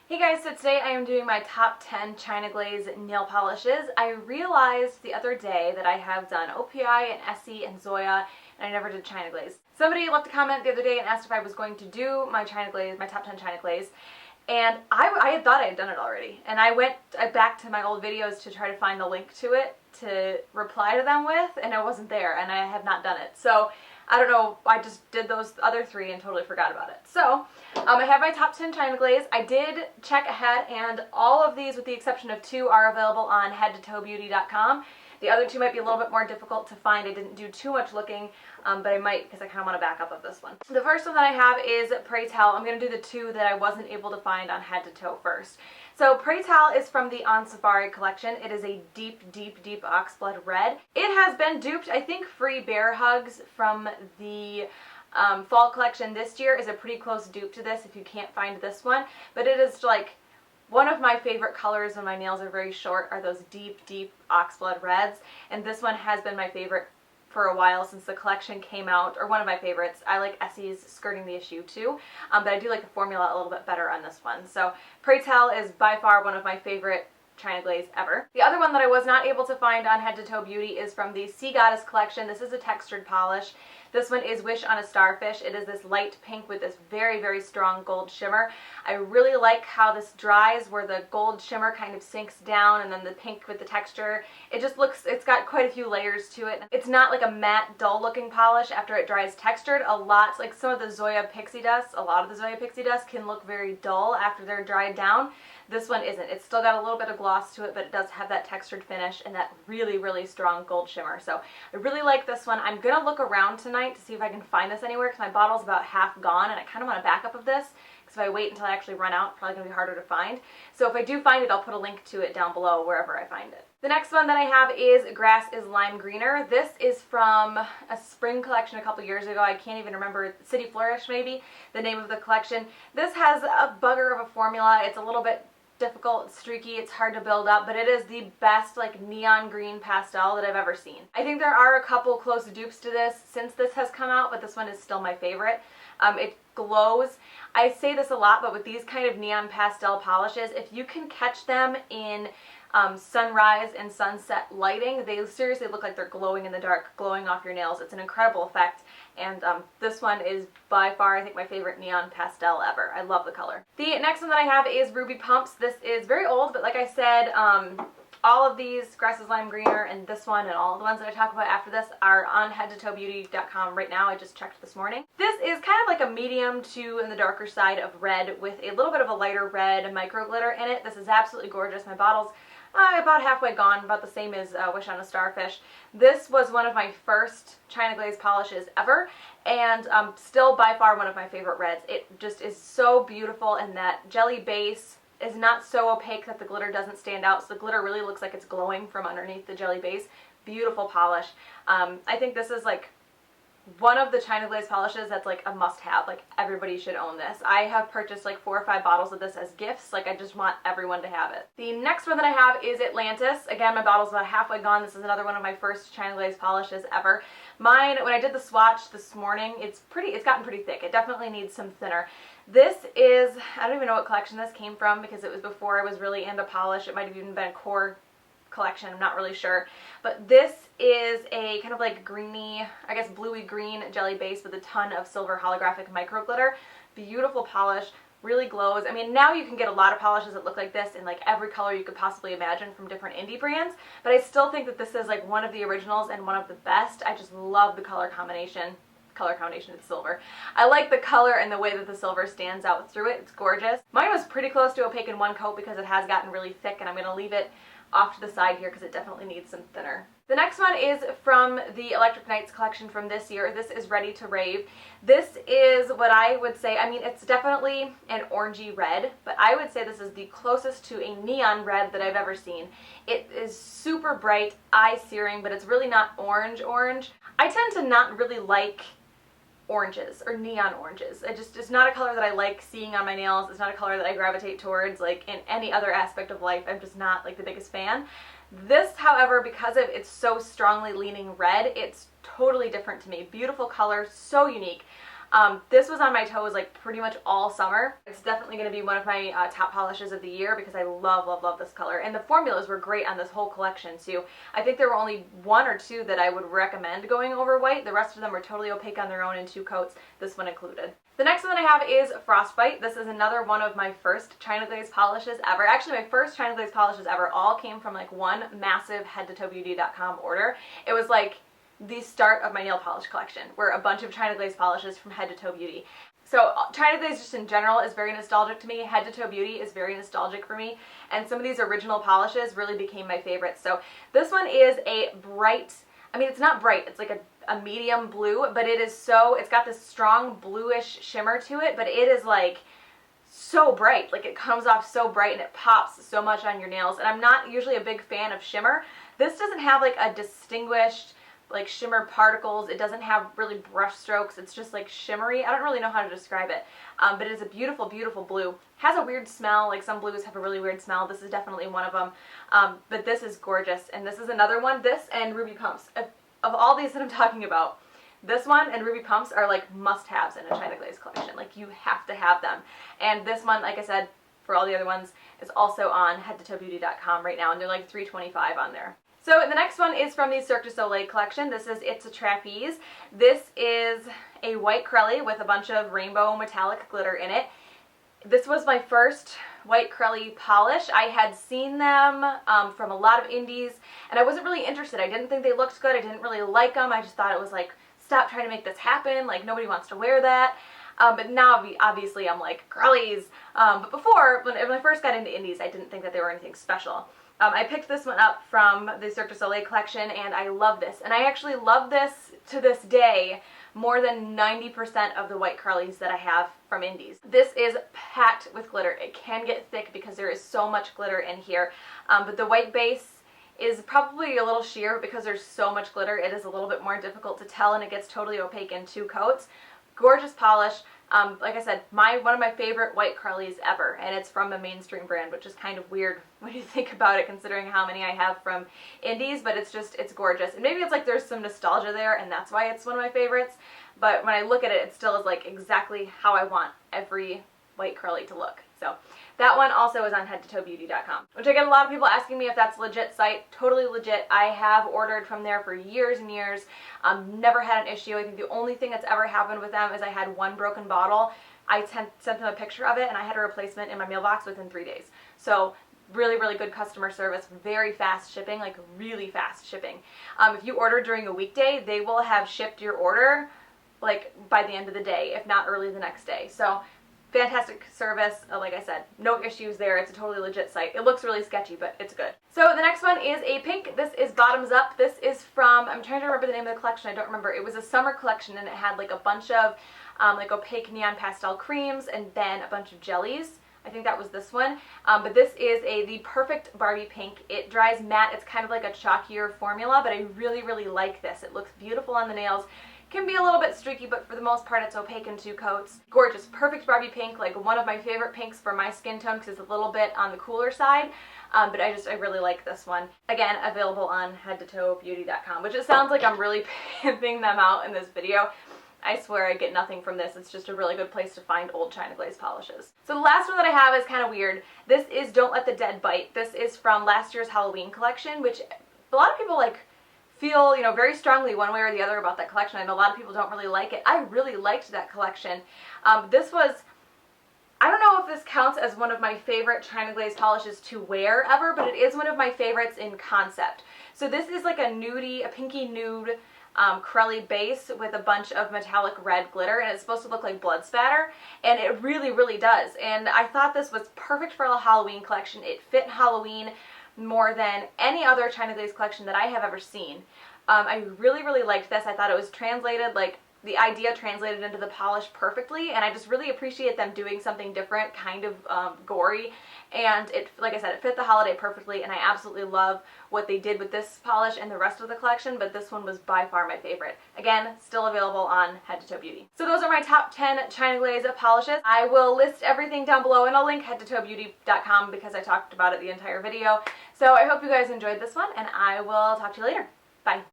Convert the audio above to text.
Hey guys, so today I am doing my top 10 China Glaze nail polishes. I realized the other day that I have done OPI and Essie and Zoya, and I never did China Glaze. Somebody left a comment the other day and asked if I was going to do my China Glaze, my top 10 China Glaze, and I had thought I had done it already. And I went back to my old videos to try to find the link to it to reply to them with, and it wasn't there, and I have not done it. So I don't know, I just did those other three and totally forgot about it. So, I have my top 10 China Glaze. I did check ahead, and all of these, with the exception of two, are available on headtotoebeauty.com. The other two might be a little bit more difficult to find. I didn't do too much looking, but I might because I kind of want to back up of this one. The first one that I have is Pray Tell. I'm going to do the two that I wasn't able to find on Head to Toe first. So Pray Tell is from the On Safari collection. It is a deep, deep, deep oxblood red. It has been duped. I think Free Bear Hugs from the fall collection this year is a pretty close dupe to this if you can't find this one. But it is like one of my favorite colors when my nails are very short are those deep, deep oxblood reds. And this one has been my favorite for a while since the collection came out, or one of my favorites. I like Essie's Skirting the Issue too, but I do like the formula a little bit better on this one. So Pray Tell is by far one of my favorite China Glaze ever. The other one that I was not able to find on Head to Toe Beauty is from the Sea Goddess collection. This is a textured polish. This one is Wish on a Starfish. It is this light pink with this very, very strong gold shimmer. I really like how this dries, where the gold shimmer kind of sinks down and then the pink with the texture. It just looks, it's got quite a few layers to it. It's not like a matte, dull looking polish after it dries textured. A lot, like some of the Zoya Pixie Dust, a lot of the Zoya Pixie Dust can look very dull after they're dried down. This one isn't. It's still got a little bit of gloss to it, but it does have that textured finish and that really, really strong gold shimmer. So I really like this one. I'm going to look around tonight to see if I can find this anywhere because my bottle's about half gone and I kind of want a backup of this because if I wait until I actually run out, it's probably going to be harder to find. So if I do find it, I'll put a link to it down below wherever I find it. The next one that I have is Grass is Lime Greener. This is from a spring collection a couple years ago. I can't even remember, City Flourish maybe, the name of the collection. This has a bugger of a formula. It's a little bit difficult, it's streaky, it's hard to build up, but it is the best like neon green pastel that I've ever seen. I think there are a couple close dupes to this since this has come out, but this one is still my favorite. It glows. I say this a lot, but with these kind of neon pastel polishes, if you can catch them in sunrise and sunset lighting, they seriously look like they're glowing in the dark, glowing off your nails. It's an incredible effect, and this one is by far, I think, my favorite neon pastel ever. I love the color. The next one that I have is Ruby Pumps. This is very old, but like I said, all of these, Grass is Lime Greener and this one and all the ones that I talk about after this are on headtotoebeauty.com right now. I just checked this morning. This is kind of like a medium to in the darker side of red with a little bit of a lighter red micro glitter in it. This is absolutely gorgeous. My bottle's about halfway gone, about the same as Wish on a Starfish. This was one of my first China Glaze polishes ever, and still by far one of my favorite reds. It just is so beautiful, and that jelly base is not so opaque that the glitter doesn't stand out, so the glitter really looks like it's glowing from underneath the jelly base. Beautiful polish. I think this is like one of the China Glaze polishes that's like a must-have. Like, everybody should own this. I have purchased like 4 or 5 bottles of this as gifts. Like, I just want everyone to have it. The next one that I have is Atlantis. Again, my bottle's about halfway gone. This is another one of my first China Glaze polishes ever. Mine, when I did the swatch this morning, it's gotten pretty thick. It definitely needs some thinner. This is, I don't even know what collection this came from because it was before I was really into polish. It might have even been a core collection, I'm not really sure, but this is a kind of like greeny, I guess bluey green jelly base with a ton of silver holographic micro glitter. Beautiful polish, really glows. I mean, now you can get a lot of polishes that look like this in like every color you could possibly imagine from different indie brands, but I still think that this is like one of the originals and one of the best. I just love the color combination. It's silver. I like the color and the way that the silver stands out through it. It's gorgeous. Mine was pretty close to opaque in one coat because it has gotten really thick, and I'm going to leave it off to the side here because it definitely needs some thinner. The next one is from the Electric Nights collection from this year. This is Ready to Rave. This is what I would say, I mean, it's definitely an orangey red, but I would say this is the closest to a neon red that I've ever seen. It is super bright, eye-searing, but it's really not orange. I tend to not really like oranges or neon oranges. It's not a color that I like seeing on my nails. It's not a color that I gravitate towards like in any other aspect of life. I'm just not like the biggest fan. This, however, because of it's so strongly leaning red, it's totally different to me. Beautiful color, so unique. This was on my toes like pretty much all summer. It's definitely going to be one of my top polishes of the year because I love, love, love this color. And the formulas were great on this whole collection too. I think there were only 1 or 2 that I would recommend going over white. The rest of them were totally opaque on their own in 2 coats, this one included. The next one that I have is Frostbite. This is another one of my first China Glaze polishes ever. Actually, my first China Glaze polishes ever all came from like one massive head-to-toe-beauty.com order. It was like the start of my nail polish collection, were a bunch of China Glaze polishes from Head to Toe Beauty. So China Glaze just in general is very nostalgic to me. Head to Toe Beauty is very nostalgic for me, and some of these original polishes really became my favorites. So this one is a bright, I mean it's not bright, it's like a medium blue, but it is so, it's got this strong bluish shimmer to it, but it is like so bright, like it comes off so bright and it pops so much on your nails. And I'm not usually a big fan of shimmer. This doesn't have like a distinguished like shimmer particles. It doesn't have really brush strokes. It's just like shimmery. I don't really know how to describe it, but it's a beautiful, beautiful blue. Has a weird smell, like some blues have a really weird smell. This is definitely one of them, but this is gorgeous. And this is another one, this and Ruby Pumps. Of all these that I'm talking about, this one and Ruby Pumps are like must-haves in a China Glaze collection. Like you have to have them. And this one, like I said, for all the other ones, is also on head-to-toe-beauty.com right now, and they're like $3.25 on there. So the next one is from the Cirque du Soleil collection. This is It's a Trapeze. This is a white Crelly with a bunch of rainbow metallic glitter in it. This was my first white Crelly polish. I had seen them from a lot of indies, and I wasn't really interested. I didn't think they looked good. I didn't really like them. I just thought it was like, stop trying to make this happen. Like nobody wants to wear that. But now obviously I'm like, Crellys. But before, when I first got into indies, I didn't think that they were anything special. I picked this one up from the Cirque du Soleil collection, and I love this. And I actually love this to this day more than 90% of the white Crellys that I have from indies. This is packed with glitter. It can get thick because there is so much glitter in here. But the white base is probably a little sheer because there's so much glitter. It is a little bit more difficult to tell, and it gets totally opaque in 2 coats. Gorgeous polish. Like I said, one of my favorite white Crellys ever, and it's from a mainstream brand, which is kind of weird when you think about it, considering how many I have from indies, but it's gorgeous. And maybe it's like there's some nostalgia there, and that's why it's one of my favorites, but when I look at it, it still is like exactly how I want every white Crelly to look. So that one also is on head-to-toe-beauty.com, which I get a lot of people asking me if that's a legit site. Totally legit. I have ordered from there for years and years. Never had an issue. I think the only thing that's ever happened with them is I had one broken bottle. I sent them a picture of it, and I had a replacement in my mailbox within 3 days. So really, really good customer service, very fast shipping, like really fast shipping. If you order during a weekday, they will have shipped your order like by the end of the day, if not early the next day. So fantastic service. Like I said, no issues there. It's a totally legit site. It looks really sketchy, but it's good. So the next one is a pink. This is Bottoms Up. This is from, I'm trying to remember the name of the collection. I don't remember. It was a summer collection, and it had like a bunch of like opaque neon pastel creams and then a bunch of jellies. I think that was this one. But this is the perfect Barbie pink. It dries matte. It's kind of like a chalkier formula, but I really, really like this. It looks beautiful on the nails. Can be a little bit streaky, but for the most part it's opaque in 2 coats. Gorgeous, perfect Barbie pink, like one of my favorite pinks for my skin tone because it's a little bit on the cooler side, but I really like this one. Again, available on head-to-toe-beauty.com, which it sounds like I'm really pimping them out in this video. I swear I get nothing from this. It's just a really good place to find old China Glaze polishes. So the last one that I have is kind of weird. This is Don't Let the Dead Bite. This is from last year's Halloween collection, which a lot of people like feel, very strongly one way or the other about that collection. I know a lot of people don't really like it. I really liked that collection. This was, I don't know if this counts as one of my favorite China Glaze polishes to wear ever, but it is one of my favorites in concept. So this is like a pinky nude Crelly base with a bunch of metallic red glitter, and it's supposed to look like blood spatter, and it really, really does. And I thought this was perfect for a Halloween collection. It fit Halloween more than any other China Glaze collection that I have ever seen. I really, really liked this. I thought it was translated, like the idea translated into the polish perfectly, and I just really appreciate them doing something different, kind of gory, and it, like I said, it fit the holiday perfectly, and I absolutely love what they did with this polish and the rest of the collection, but this one was by far my favorite. Again, still available on Head to Toe Beauty. So those are my top 10 China Glaze polishes. I will list everything down below, and I'll link head-to-toe-beauty.com because I talked about it the entire video. So I hope you guys enjoyed this one, and I will talk to you later. Bye.